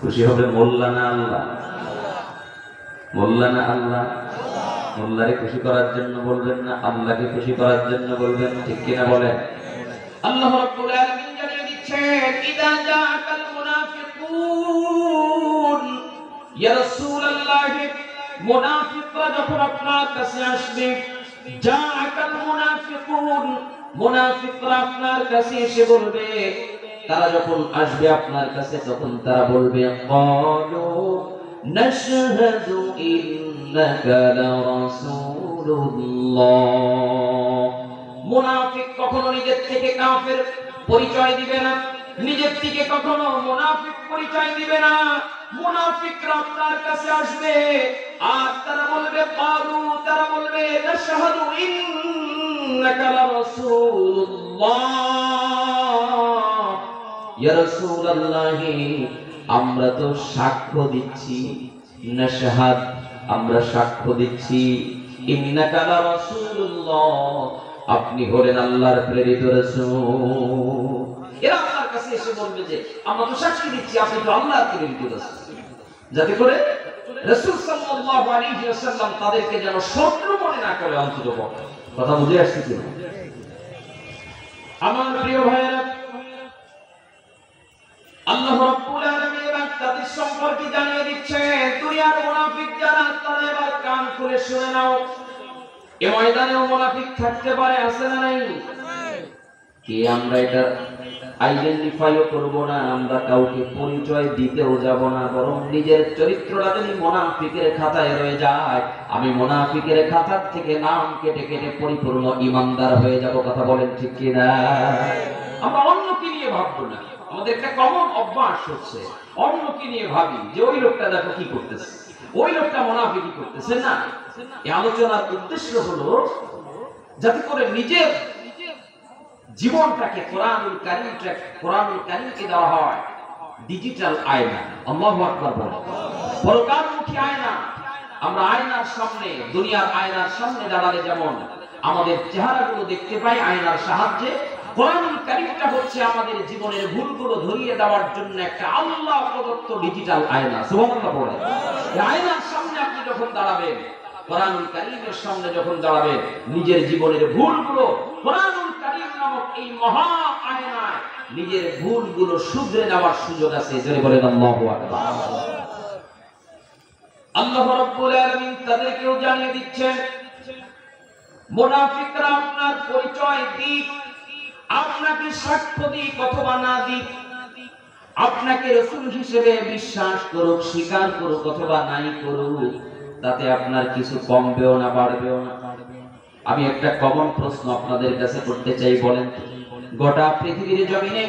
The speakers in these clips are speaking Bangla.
খুশি হবে মোল্লা না আল্লাহ? মোল্লা না আল্লাহ? মোল্লারে খুশি করার জন্য বলবেন না আল্লাহকে খুশি করার জন্য বলবেন? ঠিক কিনা বলেন? আল্লাহ রাব্বুল আলামিন জানিয়ে দিচ্ছেন, ইদা জাআকাল মুনাফিকুন, ইয়া রাসূলুল্লাহ, মুনাফিকরা যখন আপনার কাছে আসবে, জাআকাল মুনাফিকুন, মুনাফিকরা আপনার কাছে এসে বলবে, তারা যখন আসবে আপনার কাছে তখন তারা বলবে, ক্বালু নাশহাদু ইন্নাকা লারাসূলুল্লাহ। মুনাফিক কখনো নিজের থেকে কাফের পরিচয় দিবে না, নিজের থেকে কখনো মুনাফিক পরিচয় দিবে না। মুনাফিকরা আপনার কাছে আসবে আর তারা বলবে, ক্বালু, তারা বলবে, নাশহাদু ইন্নাকা লারাসূলুল্লাহ, ইয়া রাসূলুল্লাহ, আমরা তো সাক্ষ্য দিচ্ছি, নাশহাদ, আমরা সাক্ষ্য দিচ্ছি, ইন্নাকা লারাসূলুল্লাহ, আপনি হলেন আল্লাহর প্রেরিত রাসূল। এরা আপনার কাছে এসে বলবে যে আমরা তো সাক্ষী দিচ্ছি আপনি তো আল্লাহর প্রেরিত রাসূল, যাতে করে রাসূল সাল্লাল্লাহু আলাইহি ওয়াসাল্লাম তাদেরকে যেন শত্রু মনে না করে। অন্তত কথা বুঝে আসছে কি? আমার প্রিয় ভাইরা, আল্লাহ রাব্বুল আলামিন এবার তাদের সম্পর্কে জানিয়ে দিচ্ছে, দুনিয়ার মুনাফিক যারা, তারা এবার কান খুলে শুনে নাও। এই ময়দানেও মুনাফিক থাকতে পারে, আছে না নাই? কি আমরা এটা আইডেন্টিফাইও করব না, আমরা কাউকে পরিচয় দিতেও যাব না, বরং নিজের চরিত্রটা যদি মুনাফিকের খাতায় রয়ে যায়, আমি মুনাফিকের খাতা থেকে নাম কেটে কেটে পরিপূর্ণ ঈমানদার হয়ে যাব। কথা বলেন ঠিক কি না? আমরা অন্যকে নিয়ে ভাববো না। আমাদের একটা কমন অভ্যাস হচ্ছে অন্যকে নিয়ে ভাবি যে ওই লোকটা দেখো কি করতেছে, ওই লোকটা মুনাফিকি করতেছে। না, এই আলোচনার উদ্দেশ্য হলো যাতে করে নিজের জীবনটাকে কোরআনুল কারীমকে দেওয়া হয় ডিজিটাল আয়না। আল্লাহু আকবার বলেন। পরকালমুখী আয়না। আমরা আয়নার সামনে, দুনিয়ার আয়নার সামনে দাঁড়ালে যেমন আমাদের চেহারাগুলো দেখতে পাই আয়নার সাহায্যে, কোরআনুল কারীমটা হচ্ছে আমাদের জীবনের ভুলগুলো ধরিয়ে দেওয়ার জন্য একটা আল্লাহ প্রদত্ত ডিজিটাল আয়না। সুবহানাল্লাহ বলেন। এই আয়নার সামনে আপনি যখন দাঁড়াবেন, কোরআনুল কারীমের সামনে যখন দাঁড়াবেন, নিজের জীবনের ভুলগুলো কোরআনুল কারীম নামক এই মহা আয়নায় নিজের ভুলগুলো শুধরে নেওয়ার সুযোগ আছে। জোরে বলেন আল্লাহু আকবার। আল্লাহ রাব্বুল আলামিন তাদেরকেও জানিয়ে দিচ্ছেন, মুনাফিকরা আপনার পরিচয় দিক, আপনাকে সাক্ষ্য দিক অথবা না দিক, আপনাকে রাসূল হিসেবে বিশ্বাস করুক, স্বীকার করুক অথবা নাই করুক, তাতে আপনার কিছু কমবেও না বাড়বেও না। আমি একটা কমন প্রশ্ন আপনাদের কাছে করতে চাই, বলেন গোটা পৃথিবীর জমিনে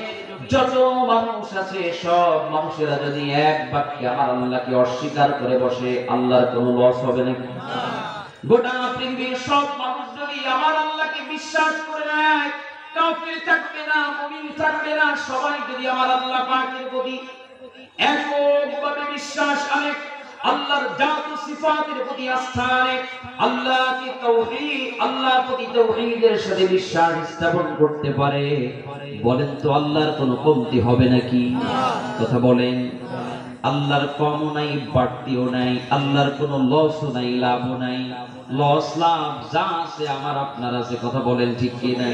যত মানুষ আছে সব মানুষেরা যদি এক বাক্যে আমার আল্লাহকে অস্বীকার করে বসে, আল্লাহর কোনো লস হবে নাকি? গোটা পৃথিবীর সব মানুষ যদি আমার আল্লাহকে বিশ্বাস করে নেয়, কাফির থাকবে না, মুমিন থাকবে না, সবাই যদি আমার আল্লাহ পাকের প্রতি এককভাবে বিশ্বাস আনে, আল্লাহর জাত ও সিফাতের প্রতি আস্থা আনে, আল্লাহকে তাওহীদ, আল্লাহর প্রতি তাওহীদের সাথে বিশ্বাস স্থাপন করতে পারে, বলেন তো আল্লাহর কোনো কমতি হবে নাকি? কথা বলেন। আল্লাহর কমও নাই, বাড়তিও নাই, আল্লাহর কোনো লসও নাই, লাভও নাই। লস লাভ যা আছে আমার আপনার আছে। কথা বলেন ঠিক কি না?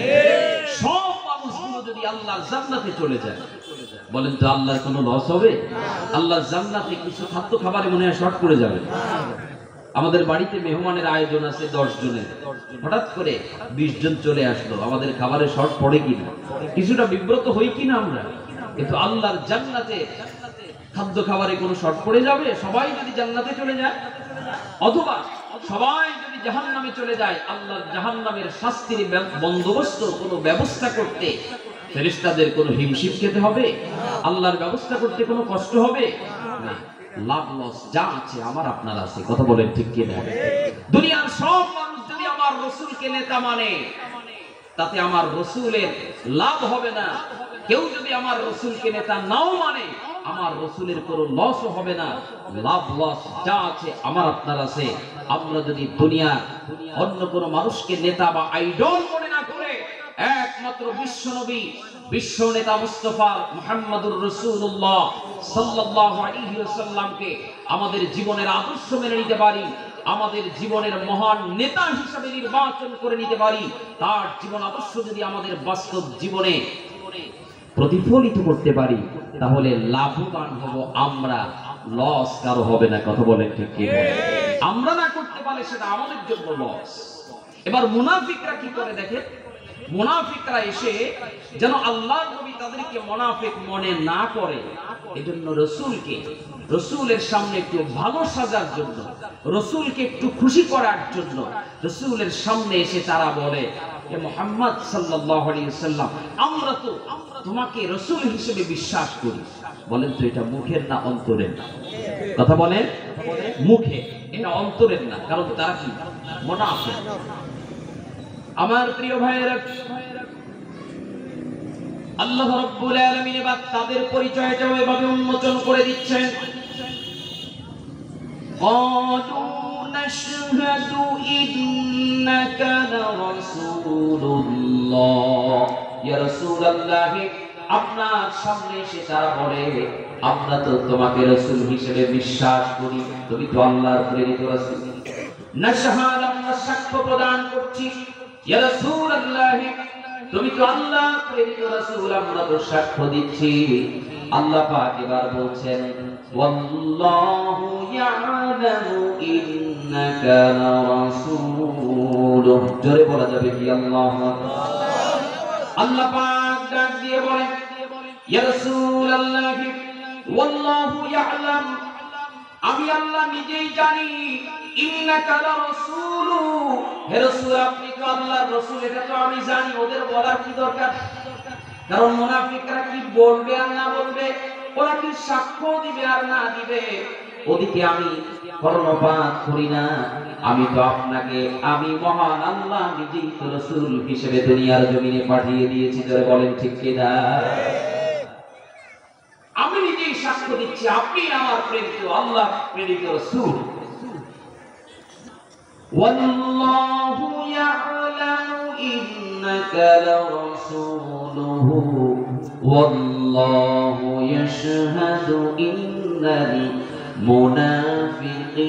সব মানুষগুলো যদি আল্লাহর জান্নাতে চলে যায়, বলেন তো আল্লাহর কোনো লস হবে? আল্লাহর জান্নাতে কিছু খাদ্য খাবারে মনে হয় শর্ট পড়ে যাবে। আমাদের বাড়িতে মেহমানের আয়োজন আছে 10 জনের, হঠাৎ করে 20 জন চলে আসলো, আমাদের খাবারে শর্ট পড়ে কিনা, কিছুটা বিব্রত হই কিনা আমরা? কিন্তু আল্লাহর জান্নাতে খাদ্য খাবারে কোনো শর্ট পড়ে যাবে? সবাই যদি জান্নাতে চলে যায়, অথবা সবাই যদি জাহান্নামে চলে যায়, আল্লাহর জাহান্নামের শাস্তির বন্দোবস্ত কোনো ব্যবস্থা করতে ফেরেশতাদের কোনো হিমশিম খেতে হবে? আল্লাহর ব্যবস্থা করতে কোনো কষ্ট হবে না। লাভ লস যা আছে আমার আপনার আছে। কথা বলেন ঠিক কি না? দুনিয়ার সব মানুষ যদি আমার রাসূলকে নেতা মানে, তাতে আমার রাসূলের লাভ হবে না। কেউ যদি আমার রাসূলকে নেতা নাও মানে, আমার রাসূলের কোনো লসও হবে না। লাভ লস যা আছে আমার আপনার আছে। আমরা যদি দুনিয়া অন্য কোনো মানুষকে নেতা বা আইডল মনে না করে একমাত্র বিশ্বনবী বিশ্ব নেতা মুস্তাফা মুহাম্মদুর রাসূলুল্লাহ সাল্লাল্লাহু আলাইহি ওয়াসাল্লামকে আমাদের জীবনের আদর্শ মেনে নিতে পারি, আমাদের জীবনের মহান নেতা হিসেবে নির্বাচন করে নিতে পারি, তার জীবন আদর্শ যদি আমাদের বাস্তব জীবনে প্রতিফলিত করতে পারি, তাহলে লাভবান হব আমরা, লস কারো হবে না। কথা বলেন ঠিক কি? আমরা না করতে পারলে সেটা আমাদের জন্য লস। এবার মুনাফিকরা কি করে দেখেন, মুনাফিকরা এসে যেন আল্লাহর নবী তাদেরকে মুনাফিক মনে না করে, এজন্য রসুলের সামনে একটু ভালো সাজার জন্য, রসুলকে একটু খুশি করার জন্য রসুলের সামনে এসে তারা বলে, হে মুহাম্মদ সাল্লাল্লাহু আলাইহি ওয়াসাল্লাম, আমরা তো তোমাকে রসুল হিসেবে বিশ্বাস করি। বলেন তো এটা মুখের না অন্তরের? কথা বলেন, মুখে, এটা অন্তরের না, কারণ তারা কি মুনাফিক। আমার প্রিয় ভাইয়েরা, আল্লাহ রাব্বুল আলামিন এবার তাদের পরিচয়টা এভাবে উন্মোচন করে দিচ্ছেন। ক্বালু নাশহাদু ইন্নাকা লারাসূলুল্লাহ, ইয়া রাসূলুল্লাহ, আপনার সামনে এসে তারা বলে, আমরা তো তোমাকে রাসূল হিসেবে বিশ্বাস করি, তুমি তো আল্লাহর প্রেরিত রাসূল। নাশহাদ, আমরা সাক্ষ্য প্রদান করছি, ইয়া রাসূলুল্লাহ, তুমি তো আল্লাহর প্রেরিত রাসূল, আমরা তো সাক্ষ্য দিচ্ছি। আল্লাহ পাক এবার বলছেন, ওয়াল্লাহু ইয়ালামু ইন্নাকা লারাসূলুহ। জোরে বলা যাবে কি আল্লাহু আকবার? আল্লাহ পাক ডাক দিয়ে বলেন, ইয়া রাসূলুল্লাহ, ওয়াল্লাহু ইয়ালাম, আমি আল্লাহ নিজেই জানি, ইন্নাকা লারাসূলু, হে রাসূল আপনি তো আল্লাহর রাসূল, এটা তো আমি জানি। ওদের বলার কি দরকার? কারণ মুনাফিকরা কি বলবে আর না বলবে, ওরা কি সাক্ষ্য দিবে আর না দিবে, ওদিকে আমি কর্ণপাত করি না। আমি তো আপনাকে, আমি মহান আল্লাহ নিজেই তো রাসূল হিসেবে দুনিয়ার জমিনে পাঠিয়ে দিয়েছি। যারা বলেন ঠিক কি না? আমি নিজেই সাক্ষ্য দিচ্ছি, আপনি আমার প্রেরিত, আল্লাহ প্রেরিত রাসূল। ওয়াল্লাহু ইয়ালামু ইন্নাকা লারাসূলুহু ওয়াল্লাহু ইয়াশহাদু ইন্নাল মুনাফিকিনা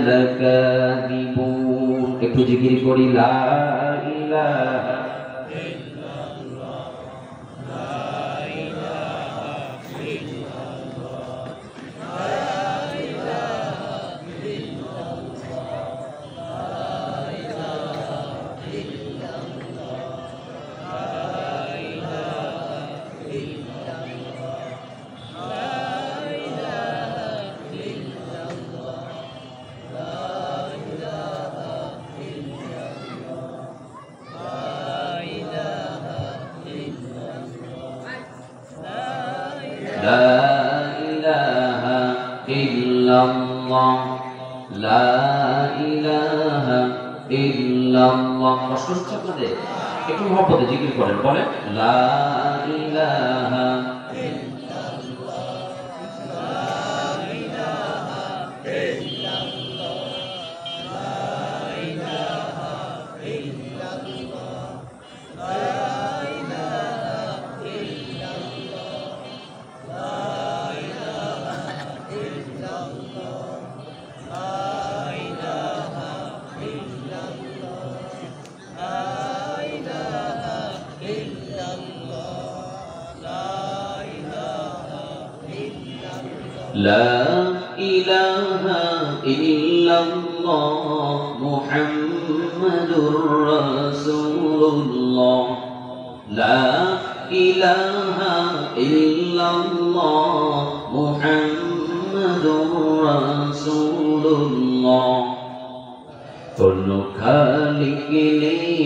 লাকাযিবুন। একটু জিকির করি, লা ইলাহা কষ্ট হচ্ছে আপনাদের? একটু মহব্বতে জিকির করেন, বলেন লা ইলাহা لا إله إلا الله محمد رسول الله لا إله إلا الله محمد رسول الله কোনো খালিক নেই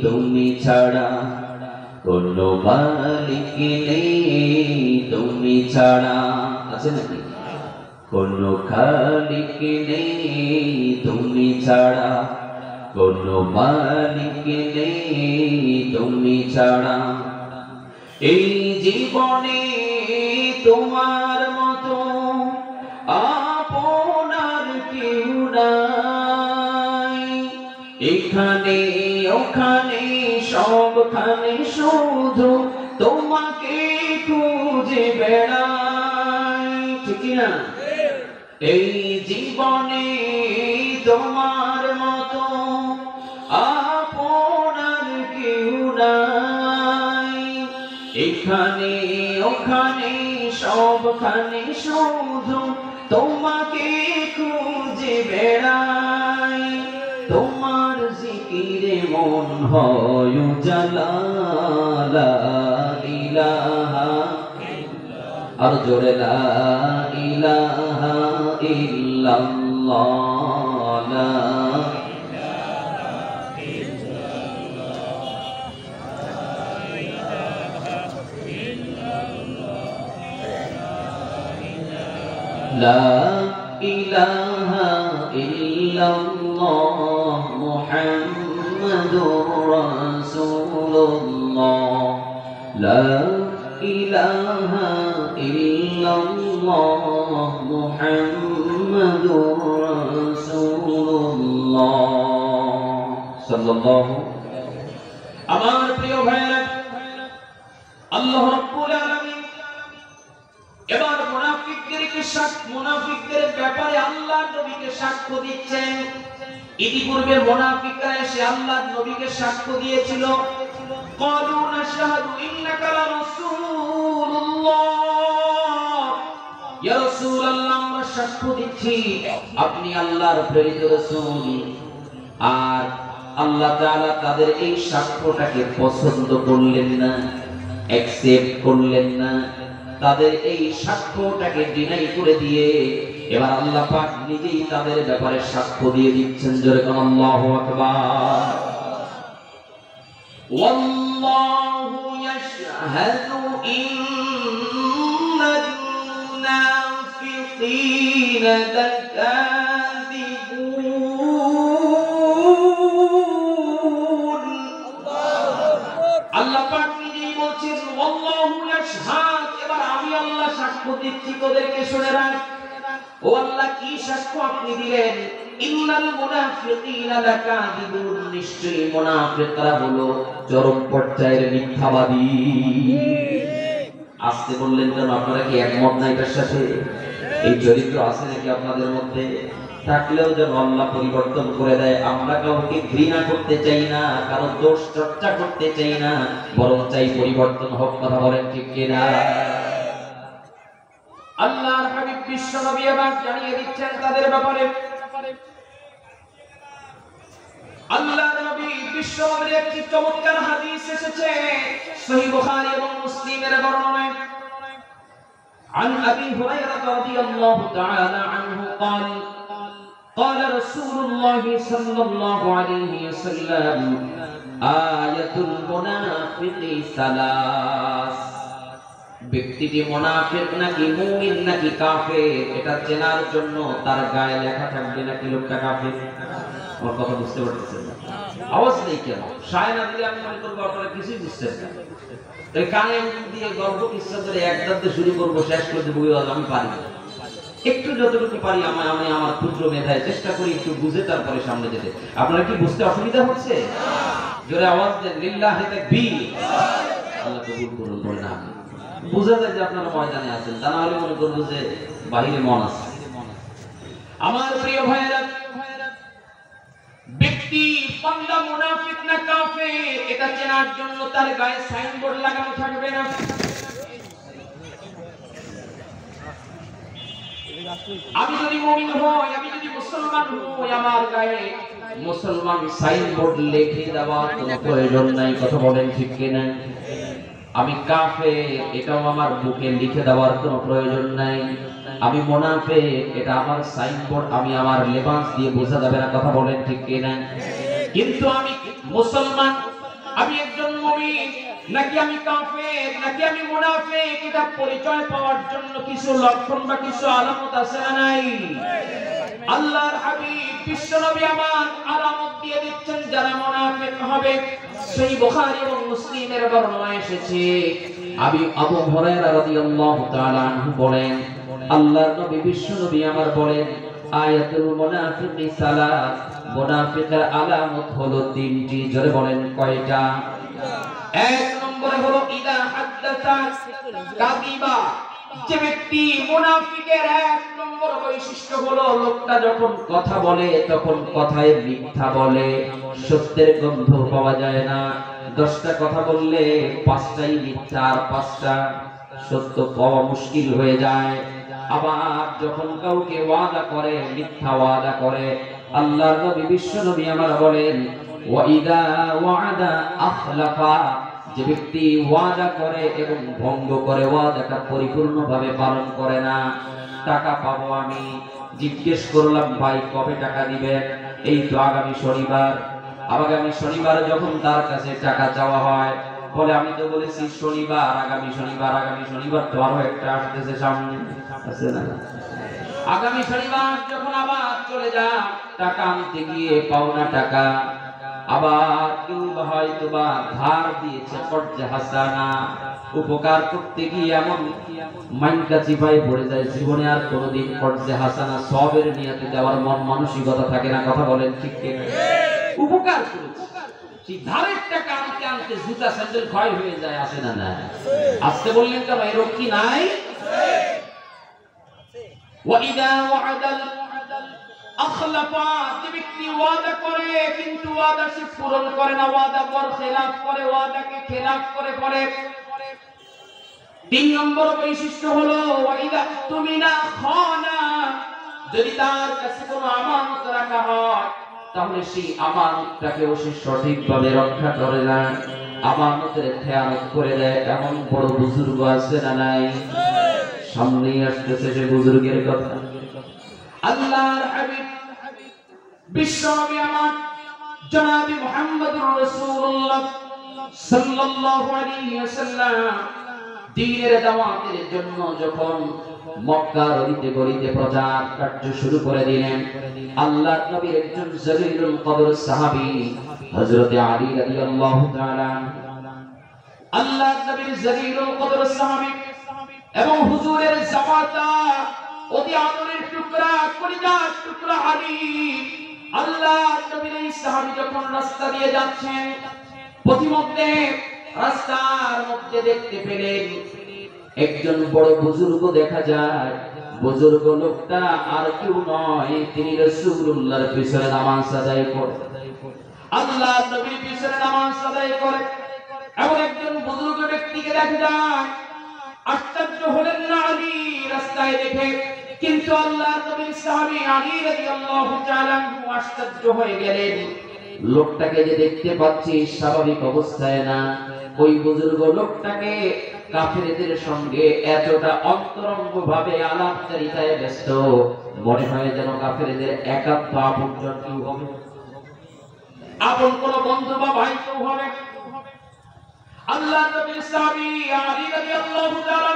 তুমি ছাড়া, কোনো মালিক নেই তুমি ছাড়া, আছে নাকি? কোনো খালিক নেই তুমি ছাড়া, কোনো মালিক নেই তুমি ছাড়া, এই জীবনে তোমার মতো আপনার কেউ নাই, এখানে ওখানে সব সবখানে শুধু তোমাকে খুঁজে বেড়াই, ঠিক না? এই জীবনে তোমার মতো আপনার কেউ নাই, এখানে ওখানে সবখানে শুধু তোমাকে খুঁজে বেড়াই, তোমার জিকিরে মন হয় উজালা, লা ইলাহা আর জোরে লা ইলাহা ইল্লাল্লাহ, লা লা ইলাহা ইল্লাল্লাহ মুহাম্মাদুর রাসূলুল্লাহ, লা ইলাহা ইল্লাল্লাহ মুহাম্মাদুর রাসূলুল্লাহ সাল্লাল্লাহু। আমার প্রিয় ভাইরা, আল্লাহ রাব্বুল আলামিন এবার মুনাফিকদের ব্যাপারে আল্লাহর নবীকে সাক্ষ্য দিচ্ছেন। ইতিপূর্বে মুনাফিকরা এসে আল্লাহর নবীকে সাক্ষ্য দিয়েছিল, ক্বালু নাশহাদু ইন্নাকা লারাসূলুল্লাহ, ইয়া রাসূলুল্লাহ আমরা সাক্ষ্য দিচ্ছি আপনি আল্লাহর প্রেরিত রাসূল। আর আল্লাহ তাআলা তাদের এই সাক্ষ্যটাকে পছন্দ করলেন না, অ্যাকসেপ্ট করলেন না, তাদের এই সাক্ষ্যটাকে ডিনাই করে দিয়ে এবার আল্লাহ পাক নিজেই তাদের ব্যাপারে সাক্ষ্য দিয়ে দিচ্ছেন। জোরে কোন আল্লাহু আকবার। ওয়াল্লাহু ইয়াশহাদু ইন্নাল মুনাফিকিনা লাকাযিবুন। আল্লাহ পাক নিজেই বলছেন ওয়াল্লাহু ইয়াশহাদ, আমি আল্লাহ সাক্ষ্য দিচ্ছি তোদেরকে, শুনে রাখ। ও আল্লাহ কি সাক্ষ্য আপনি দিলেন? ইন্নাল মুনাফিকিনা লাকাযিবুন, নিশ্চয়ই মুনাফিকরা হলো চরম পর্যায়ের মিথ্যাবাদী। আসতে বললেন কেন? আপনারা কি একমত না এটার সাথে? এই চরিত্র আছে নাকি আপনাদের মধ্যে? থাকলেও যেন আল্লাহ পরিবর্তন করে দেয়। আমরা কাউকে ঘৃণা করতে চাই না, কারো দোষ চর্চা করতে চাই না, বরং চাই পরিবর্তন হোক। কথা বলেন ঠিক কিনা? আল্লাহর হাবিব বিশ্ব নবী এবার জানিয়ে দিচ্ছেন তাদের ব্যাপারে। আল্লাহর নবী বিশ্ব নবীর একটি চমৎকার হাদিস এসেছে সহিহ বুখারী এবং মুসলিমের বর্ণনায়। عن أبي هريرة رضي الله تعالى عنه قال قال رسول الله صلى الله عليه وسلم آية المنافق ثلاث। ব্যক্তিটি মুনাফিক নাকি মুমিন নাকি কাফের এটা চেনার জন্য তার গায়ে লেখা থাকবে নাকি লোকটা কাফের। আমার কথা বুঝতে পারতেছেন না? আওয়াজ নেই কেন? সায় না দিলে আমি মনে করবো আপনারা কিছুই বুঝছেন না। তাই কানে দিয়ে গল্প কিচ্ছা করে একদাতে শুরু করবো, শেষ করে দেবো, আমি পারি না। একটু যতটুকু পারি আমি আমার ক্ষুদ্র মেধায় চেষ্টা করি একটু বুঝে তারপরে সামনে যেতে। আপনারা কি বুঝতে অসুবিধা হচ্ছে? জোরে আওয়াজ দেন লিল্লাহি তাকবীর। আল্লাহ কবুল করুন। বলে না বুঝা যায় যে আপনারা ময়দানে আছেন, তা না হলে মনে করবো যে বাহিরে মন আছে। আমার প্রিয় ভাইয়েরা, ব্যক্তি বান্দা মুনাফিক না কাফের এটা চেনার জন্য তার গায়ে সাইনবোর্ড লাগানো থাকবে না। আমি যদি মুমিন হই, আমি যদি মুসলমান হই, আমার গায়ে মুসলমান সাইনবোর্ড লিখে দেওয়ার কোনো প্রয়োজন নাই। কথা বলেন ঠিক কিনা? আমি কাফের এটাও আমার বুকে লিখে দেওয়ার কোনো প্রয়োজন নাই। আমি মুনাফিক এটা আমার সাইনবোর্ড, আমি আমার লেবাস দিয়ে বোঝা যাবে না। কথা বলেন ঠিক কিনা? কিন্তু আমি মুসলমান, আমি একজন মুমিন নাকি আমি কাফের নাকি আমি মুনাফিক এটা পরিচয় পাওয়ার জন্য কিছু লক্ষণ বা কিছু আলামত আছে না নাই? আল্লাহর হাবিব বিশ্বনবী আমার আলামত দিয়ে দিচ্ছেন যারা মুনাফিক হবে। সেই বুখারী এবং মুসলিমের বর্ণনা এসেছে। আবু হুরায়রা রাদিয়াল্লাহু তাআলা আনহু বলেন, আল্লাহর নবী বিশ্বনবী আমার বলেন, আয়াতুল মুনাফিকি সালাস, মুনাফিকের আলামত হলো তিনটি। জোরে বলেন কয়টা? এক নম্বরে হলো ইদা হাদ্দাসা কাযিবা। যে ব্যক্তি মুনাফিকের এক নম্বর বৈশিষ্ট্য হলো লোকটা যখন কথা বলে তখন কথায় মিথ্যা বলে, সত্যের গন্ধ পাওয়া যায় না। 10টা কথা বললে 5টাই মিথ্যা আর 5টা সত্য পাওয়া মুশকিল হয়ে যায়। আবার যখন কাউকে ওয়াদা করে, মিথ্যা ওয়াদা করে, আল্লাহর নবী বিশ্ব নবী আমার বলেন ওয়াইদা ওয়াদা আখলাফা। যে ব্যক্তি ওয়াদা করে এবং ভঙ্গ করে, ওয়াদাটা পরিপূর্ণভাবে পালন করে না। টাকা পাবো আমি, জিজ্ঞেস করলাম ভাই কবে টাকা দিবেন, এই তো আগামী শনিবার। আগামী শনিবার যখন তার কাছে টাকা চাওয়া হয়, বলে আমি তো বলেছি শনিবার, আগামী শনিবার। আগামী শনিবার তো আরো একটা আসতেছে সামনে, আছে না? আগামী শনিবার যখন আবার চলে যা টাকা আনতে গিয়ে পাওনা টাকা, আবার কেউ হয়তো বা ধার দিয়েছে কর্জে হাসানা, উপকার করতে গিয়ে এমন মাইন্ডটা চিপায় পড়ে যায়, জীবনে আর কোনোদিন কর্জে হাসানা সবের নিয়তে দেওয়ার মন মানসিকতা থাকে না। কথা বলেন ঠিক কি? উপকার করেছে, সেই ধারের টাকা আনতে আনতে জুতা স্যান্ডেল ক্ষয় হয়ে যায়, আসে না? না আসতে বললেন কেন? এরকম কি নাই? ওয়াইদা ওয়াদাল আখলাফা। যে ব্যক্তি ওয়াদা করে কিন্তু ওয়াদা সে পূরণ করে না, ওয়াদা পর খেলাফ করে, ওয়াদাকে খেলাফ করে পড়ে। 3 নম্বর বৈশিষ্ট্য হলো ওয়াইদা তুমিনা খানা। যদি তার কাছে কোনো আমানত রাখা হয় তাহলে সেই আমানতটাকেও সে সঠিকভাবে রক্ষা করে না, আমানতের খেয়ানত করে দেয়। এমন বড় বুজুর্গ আছে না নাই? সামনেই আসতেছে সে বুজুর্গের কথা। আল্লাহর হাবিব বিশ্বনবী আমার জনাবে মুহাম্মদুর রাসূলুল্লাহ সাল্লাল্লাহু আলাইহি ওয়াসাল্লাম দ্বীনের দাওয়াতের জন্য যখন মক্কার অলিতে গলিতে প্রচার কার্য শুরু করে দিলেন, আল্লাহর নবীর একজন জলিলুল কদর সাহাবী হযরত আলী রাদিয়াল্লাহু তাআলা, আল্লাহর নবীর জলিলুল কদর সাহাবী এবং হুজুরের জামাতা অতি আদরের টুকরা, কলিজার টুকরা আলী। আল্লাহর নবীর এই সাহাবী যখন রাস্তা দিয়ে যাচ্ছেন, পথিমধ্যে রাস্তার মধ্যে দেখতে পেলেন একজন বড় বুজুর্গ দেখা যায়। বুজুর্গ লোকটা আর কেউ নয়, তিনি রাসূলুল্লাহর পিছনে নামাজ আদায় করে, আল্লাহর নবীর পিছনে নামাজ আদায় করে। এমন একজন বুজুর্গ ব্যক্তিকে দেখা যায়। আশ্চর্য হলেন না আলী রাস্তায় দেখে, কিন্তু আল্লাহর নবীর সাহাবী আলী রাদিয়াল্লাহু তাআলা আশ্চর্য হয়ে গেলেন। লোকটাকে যে দেখতে পাচ্ছি স্বাভাবিক অবস্থায় না। ওই বুজুর্গ লোকটাকে কাফেরদের সঙ্গে এতটা অন্তরঙ্গভাবে আলাপচারিতায় ব্যস্ত, মনে হয় যেন কাফেরদের একান্ত আপনজন কেউ হবে, আপন কোন বন্ধু বা ভাই কেউ হবে। আল্লাহর নবীর সাহাবী আলী রাদিয়াল্লাহু তাআলা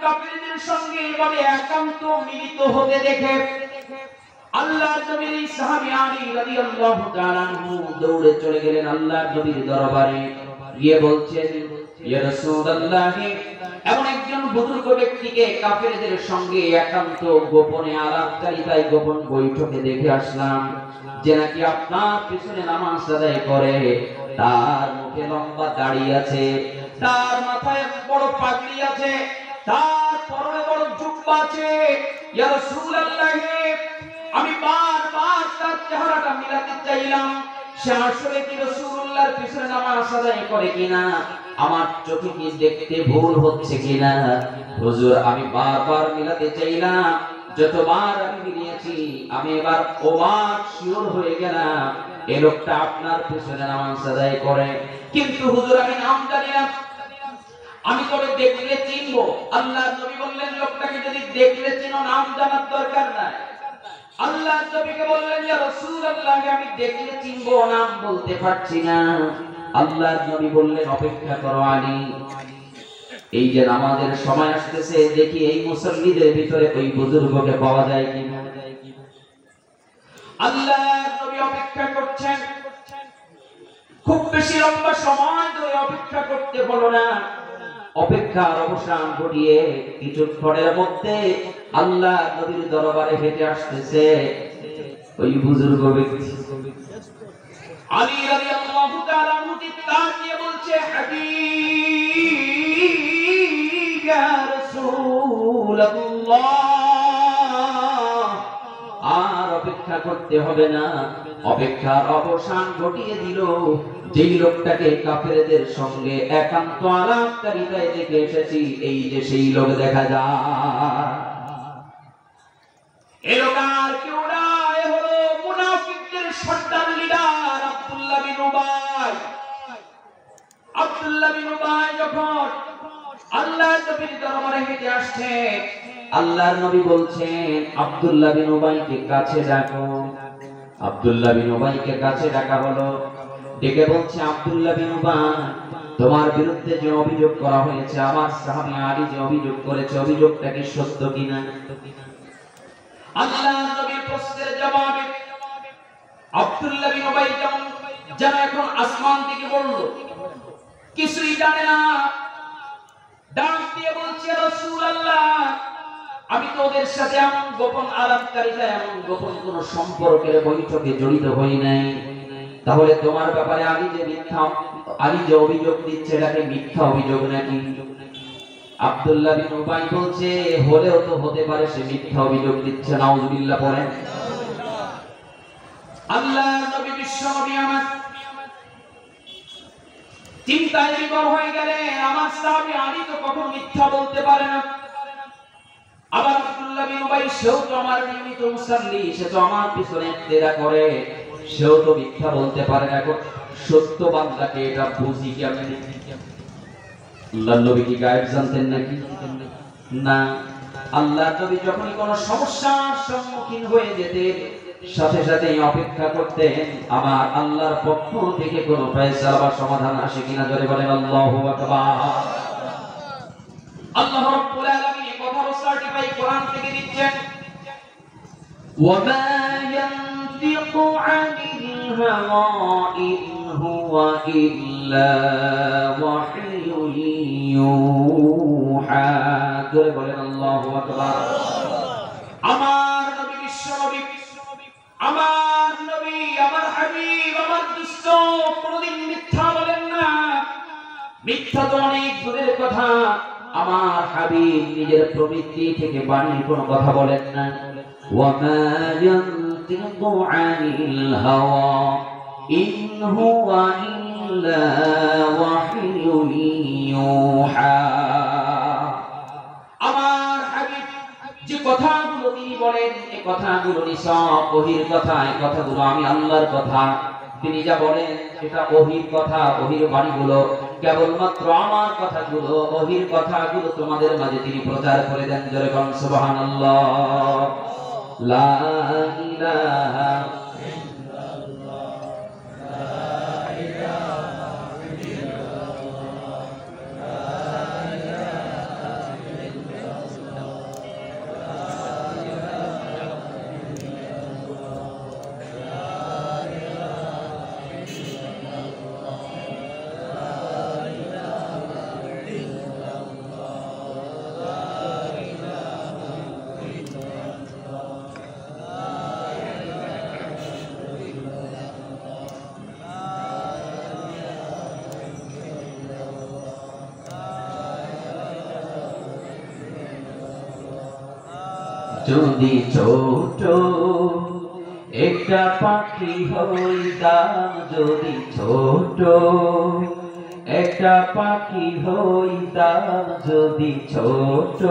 কাফেরদের সঙ্গে এভাবে একান্ত মিলিত হতে দেখে আল্লাহর নবীর সাহাবী আলী রাদিয়াল্লাহু তাআলা দৌড়ে চলে গেলেন আল্লাহর নবীর দরবারে, গিয়ে বলছেন ইয়া রাসূলুল্লাহ, এমন একজন বুজুর্গ ব্যক্তিকে কাফেরদের সঙ্গে একান্ত গোপনে আলাপচারিতায় গোপন বৈঠকে দেখে আসলাম, যে নাকি আপনার পিছনে নামাজ আদায় করে, তার মুখে লম্বা দাড়ি আছে, তার মাথায় বড় পাগড়ি আছে, তার পরনে বড় জুব্বা আছে। ইয়া রাসূলুল্লাহ, আমি বারবার তার চেহারাটা মিলাতে চাইলাম, সে আসলে কি রাসূলুল্লাহর পিছনে নামাজ আদায় করে কিনা, আমার চোখে কি দেখতে ভুল হচ্ছে কিনা। হুজুর, আমি বারবার মিলাতে চাইলাম, যতবার আমি মিলিয়েছি আমি এবার ওবার শিওর হয়ে গেলাম এই লোকটা আপনার পিছনে নামাজ আদায় করে। কিন্তু হুজুর, আমি নাম জানি না, আমি তবে দেখলে চিনবো। আল্লাহর নবী বললেন, লোকটাকে যদি দেখলে চিনো, নাম জানার দরকার নাই। আল্লাহর নবীকে বললেন, ইয়া রাসূলুল্লাহ, আমি দেখলে চিনবো, নাম বলতে পারছি না। আল্লাহর নবী বললেন, অপেক্ষা করো আলী, এই যে নামাজের সময় আসতেছে, দেখি এই মুসল্লিদের ভিতরে ওই বুজুর্গকে পাওয়া যায় কিনা। আল্লাহর নবী অপেক্ষা করছেন, খুব বেশি লম্বা সময় ধরে অপেক্ষা করতে হলো না। অপেক্ষার অবসান ঘটিয়ে কিছুক্ষণের মধ্যে আল্লাহ নবীর দরবারে হেঁটে আসতেছে ওই বুজুর্গ ব্যক্তি। আলী রাদিয়াল্লাহু তাআলা চিৎকার দিয়ে বলছেন, বলছে হাবিব ইয়া রাসূলুল্লাহ, আর অপেক্ষা করতে হবে না। অপেক্ষার অবসান ঘটিয়ে দিল। যেই লোকটাকে কাফেরদের সঙ্গে একান্ত আলাপকারিতায় দেখে এসেছি, এই যে সেই লোক দেখা যায়। এই লোক আর কেউ না, এ হলো মুনাফিকদের সর্দার লিডার আব্দুল্লাহ বিন উবাই। আব্দুল্লাহ বিন উবাই যখন আল্লাহর নবীর দরবারে হেঁটে আসছে, আল্লাহর নবী বলছেন আব্দুল্লাহ বিন উবাইকে কাছে ডাকো। আব্দুল্লাহ বিন উবাইকে কাছে ডাকা হলো। ডেকে বলছে, আব্দুল্লাহ বিন উবাই, তোমার বিরুদ্ধে যে অভিযোগ করা হয়েছে, আমার সাহাবী আলী যে অভিযোগ করেছে, অভিযোগটা কি সত্য কিনা? আল্লাহর নবীর প্রশ্নের জবাবে আব্দুল্লাহ বিন উবাই যেন এখন আসমান থেকে বলল, কিছুই জানে না। ডাক দিয়ে বলছে, রাসূলুল্লাহ, আমি তো ওদের সাথে এমন গোপন আলাপকারিতা, এমন গোপন কোন সম্পর্কের বৈঠকে জড়িত হই নাই। তাহলে তোমার ব্যাপারে আলী যে অভিযোগ দিচ্ছে, এটাকে মিথ্যা অভিযোগ নাকি? আব্দুল্লাহ বিন উবাই বলছে, হলেও তো হতে পারে সে মিথ্যা অভিযোগ দিচ্ছে। নাউযুবিল্লাহ পড়েন। আল্লাহর নবী বিশ্বনবী আমার চিন্তায় বিভোর হয়ে গেলে, আমার সাহাবী আলী তো কখনো মিথ্যা বলতে পারে না। আবার আব্দুল্লাহ বিন উবাই, সেও তো আমার নিয়মিত মুসাল্লি, সে তো আমার পিছনে ইক্তেদা করে, সেও তো মিথ্যা বলতে পারে না। এখন সত্য বান্দাকে এটা বুঝি কেমনে? আল্লাহর নবী কি গায়েব জানতেন নাকি? না। আল্লাহর নবী যখনই কোনো সমস্যার সম্মুখীন হয়ে যেতেন, সাথে সাথে অপেক্ষা করতেন আমার আল্লাহর পক্ষ থেকে কোনো ফয়সালা বা সমাধান আসে কিনা। জোরে বলেন আল্লাহু আকবার। আল্লাহ রাব্বুল আলামিন কথার সার্টিফাই কোরআন থেকে দিচ্ছেন, ওয়া ইয়ানতিকু আনিল হাওয়া ইন হুয়া ইল্লা ওয়াহয়ুন ইউহা। জোরে বলেন আল্লাহু আকবার। আমার নবী বিশ্বনবী, আমার নবী, আমার হাবিব, আমার দুষ্ট কোনদিন মিথ্যা বলেন না। মিথ্যা তো অনেক দূরের কথা, আমার হাবিব নিজের প্রবৃত্তি থেকে বাণীর কোন কথা বলেন না। ওয়া মা ইয়ানতিকু আনিল হাওয়া ইন হুয়া ইল্লা ওয়াহয়ুন ইউহা। আমার হাবিব যে কথাগুলো তিনি বলেন, এই কথাগুলো নিছক ওহীর কথা। এই কথাগুলো আমি আল্লাহর কথা। তিনি যা বলেন সেটা ওহীর কথা। ওহীর বাণীগুলো কেবলমাত্র আমার কথাগুলো, ওহীর কথাগুলো তোমাদের মাঝে তিনি প্রচার করে দেন। জোরে বলুন সুবহানাল্লাহ। লা ইলাহা ইল্লাল্লাহ, লা ইলাহা ইল্লাল্লাহ, লা ইলাহা ইল্লাল্লাহ, যদি ছোট একটা পাখি হইতাম, যদি ছোট একটা পাখি হইতাম, যদি ছোট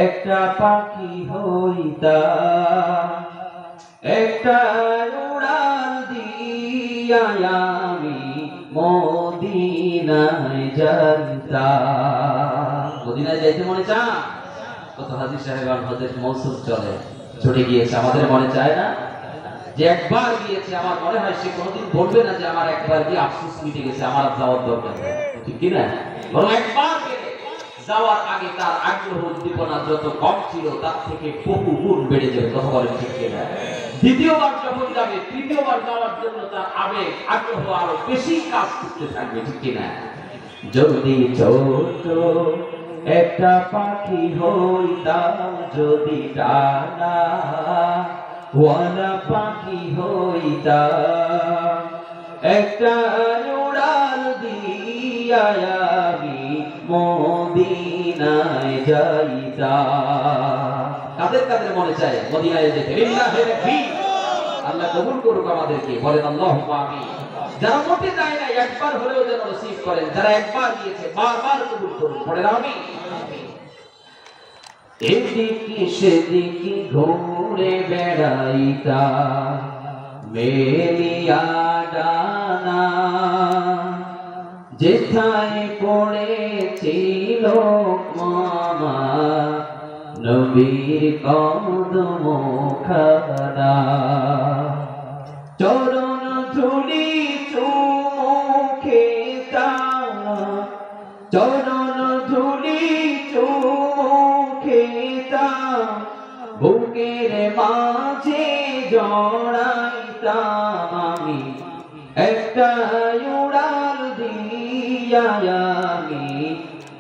একটা পাখি হইতাম, একটা উড়াল দিয়া আমি মদিনায় যাইতাম। মদিনায় যাইতে মনে চায়? কত হাজী সাহেব হজের মৌসুম চলে, ছুটে গিয়েছে। আমাদের মনে চায় না যে একবার গিয়েছে? আমার মনে হয় সে কোনোদিন বলবে না যে আমার একবার গিয়ে আফসোস মিটে গেছে, আমার যাওয়ার দরকার নেই, ঠিক কিনা? বরং একবার গেলে যাওয়ার আগে তার আগ্রহ উদ্দীপনা যত কম ছিল তার থেকে বহু গুণ বেড়ে যাবে। কথা বলেন ঠিক কিনা? দ্বিতীয়বার যখন যাবে, তৃতীয়বার যাওয়ার জন্য তার আবেগ আগ্রহ আরো বেশি কাজ করতে থাকবে, ঠিক কিনা? যদি ছোট একটা পাখি হইতাম, যদি ডানা ওয়ালা পাখি হইতাম, একটা উড়াল আমি মদিনায় যাইতাম। কাদের কাদের মনে চায় মদিনায় যেতে? লিল্লাহি তাকবীর। আল্লাহ কবুল করুক আমাদেরকে, বলেন আল্লাহুম্মা আমিন। যারা মোটে যায় না একবার হলেও যেন নসিব করেন, যারা একবার গিয়েছে বারবার কবুল করুন, বলেন আমিন। এদিকে সেদিকে ঘুরে বেড়াইতাম মেলিয়া ডানা, যেথায় পড়েছিল মামা নবীর কদম খানা। চরণ ধুলি চুমু খেতাম, চরণ ধুলি চুমু খেতাম, বুকের মাঝে জড়াইতাম আমি একটা উড়াল দিয়া আমি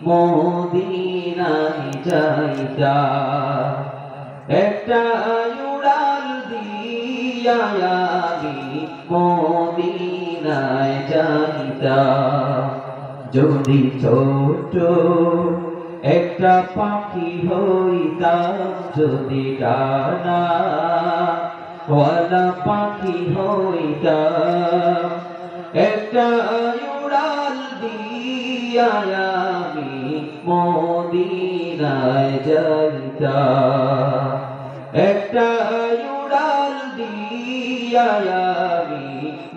মদিনায় যাইতাম। একটা উড়াল দিয়া আমি মদিনায় যাইতাম। যদি ছোট একটা পাখি হইতাম, যদি ডানা ওয়ালা পাখি হইতাম, একটা উড়াল দিয়া আমি মদিনায় যাইতাম। একটা উড়াল দিয়া আমি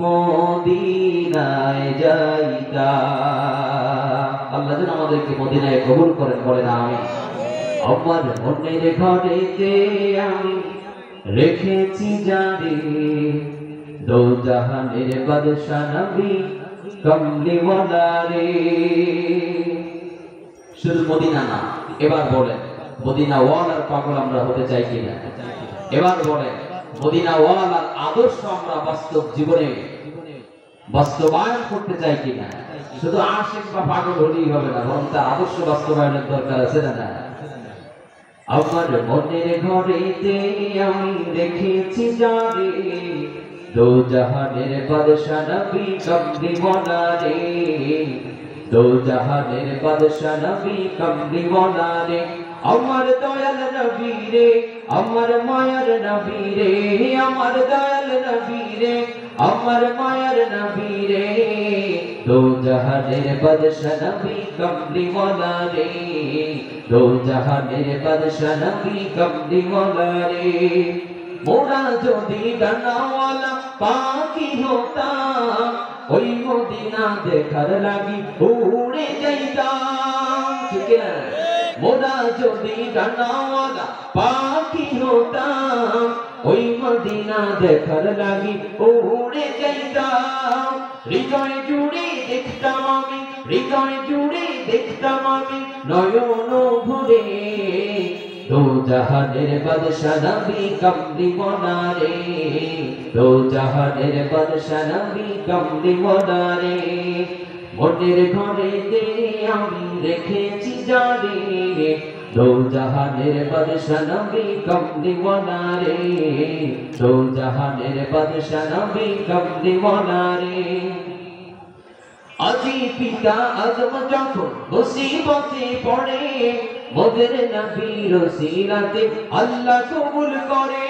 মদিনায় যাইতাম। আল্লাহ যেন আমাদেরকে মদিনায় কবুল করেন, বলেন আমিন। আমার মনের ঘরেতে আমি রেখেছি জারি, দো জাহানের বাদশা নবী কমলিওয়ালা রে। শুধু মদিনা না, এবার বলেন মদিনা ওয়ালার পাগল আমরা হতে চাই কিনা? এবার বলেন মদিনা ওয়ালার আদর্শ আমরা বাস্তব জীবনে বাস্তবায়ন করতে চাই কিনা? শুধু আশিক বা পাগল হলেই হবে না, বরং তার আদর্শ বাস্তবায়নের দরকার আছে না? আমার মনের ঘরেতে আমি রেখেছি জারি, দো জাহানের বাদশা নবী কমলিওয়ালা রে, দো জাহানের বাদশা নবী কমলিওয়ালা রে। আমার দয়াল নবী রে, আমার মায়ার নবী রে, আমার দয়াল নবী রে, আমার মায়ার নবী রে, দো জাহানের বাদশা নবী কমলিওয়ালা রে, দো জাহানের বাদশা নবী কমলিওয়ালা রে। মোরা যদি ডানাওয়ালা পাখি হতাম, ওই মদিনা দেখার লাগি উড়ে যাইতাম, ঠিক না? মোরা যদি ডানাওয়ালা পাখি হতাম, ওই মদিনা দেখার লাগি উড়ে যাইতাম। হৃদয় জুড়ে দেখতাম আমি, হৃদয় জুড়ে দেখতাম আমি নয়ন ভরে, দো জাহানের বাদশা নবী কমলিওয়ালা রে, দো জাহানের বাদশা নবী কমলিওয়ালা রে। মনের ঘরেতে আমি রেখেছি জারি, দো জাহানের বাদশা নবী কমলিওয়ালা রে, দো জাহানের বাদশা নবী কমলিওয়ালা রে। আজি পিতা আদম যখন মুসিবতে পড়ে, মোদের নবীর ওসিলাতে আল্লাহ কবুল করে।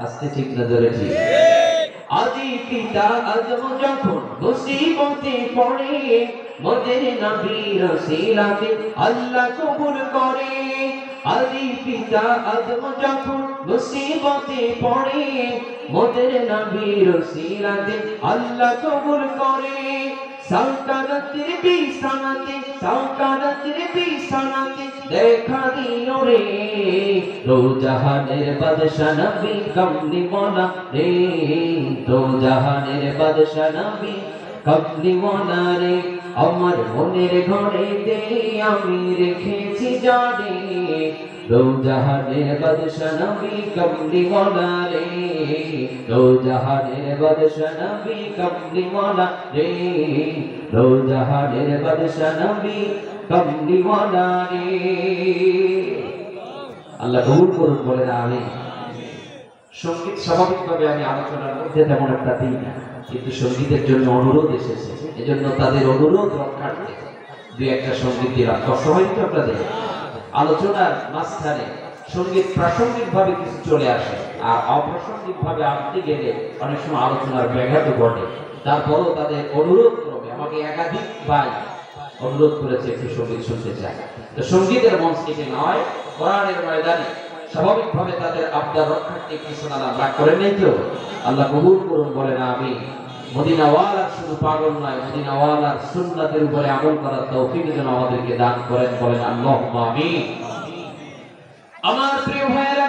আস্তে ঠিক না জোরে ঠিক? আজি পিতা আদম যখন মুসিবতে পড়ে, মোদের নবীর ওসিলাতে আল্লাহ কবুল করে। আজি পিতা আদম যখন মুসিবতে পড়ে, মোদের নবীর ওসিলাতে আল্লাহ কবুল করে। সালতানাতের বিছানাতে, সালতানাতের বিছানাতে দেখা দিও রে, দো জাহানের বাদশা নবী কমলিওয়ালা রে, দো জাহানের বাদশা নবী কমলিওয়ালা রে। আমার মনের ঘরেতে আমি রেখেছি জারি, দো জাহানের বাদশা নবী কমলিওয়ালা রে, দো জাহানের বাদশা নবী কমলিওয়ালা রে, দো জাহানের বাদশা নবী কমলিওয়ালা রে। আল্লাহ কবুল করুন, বলেন আমিন। সঙ্গীত স্বাভাবিকভাবে আমি আলোচনার মধ্যে তেমন একটা দিই না, কিন্তু সঙ্গীতের জন্য অনুরোধ এসেছে, এজন্য তাদের অনুরোধ রক্ষার্থে দুই একটা সঙ্গীত দিলাম। অসহায় তো আপনাদের আলোচনার মাঝখানে সঙ্গীত প্রাসঙ্গিক ভাবে কিছু চলে আসে, আর অপ্রাসঙ্গিক ভাবে আনতে গেলে অনেক সময় আলোচনার ব্যাঘাত ঘটে। তারপরও তাদের অনুরোধ করবে, আমাকে একাধিক ভাই অনুরোধ করেছে একটু সঙ্গীত শুনতে চাই। তো সঙ্গীতের মঞ্চ থেকে নয়, কোরআনের ময়দানে স্বাভাবিকভাবে তাদের আবদার রক্ষার্থে একটু শোনালাম। রাগ করে নেই তো? আল্লাহ কবুল করুন, বলেন আমিন। মদিনাওয়ালার শুধু পাগল নয়, মদিনাওয়ালার সুন্নাতের উপরে আমল করার তৌফিক যেন আমাদেরকে দান করেন, বলেন আল্লাহুম্মা আমিন। আমার প্রিয় ভাইয়েরা,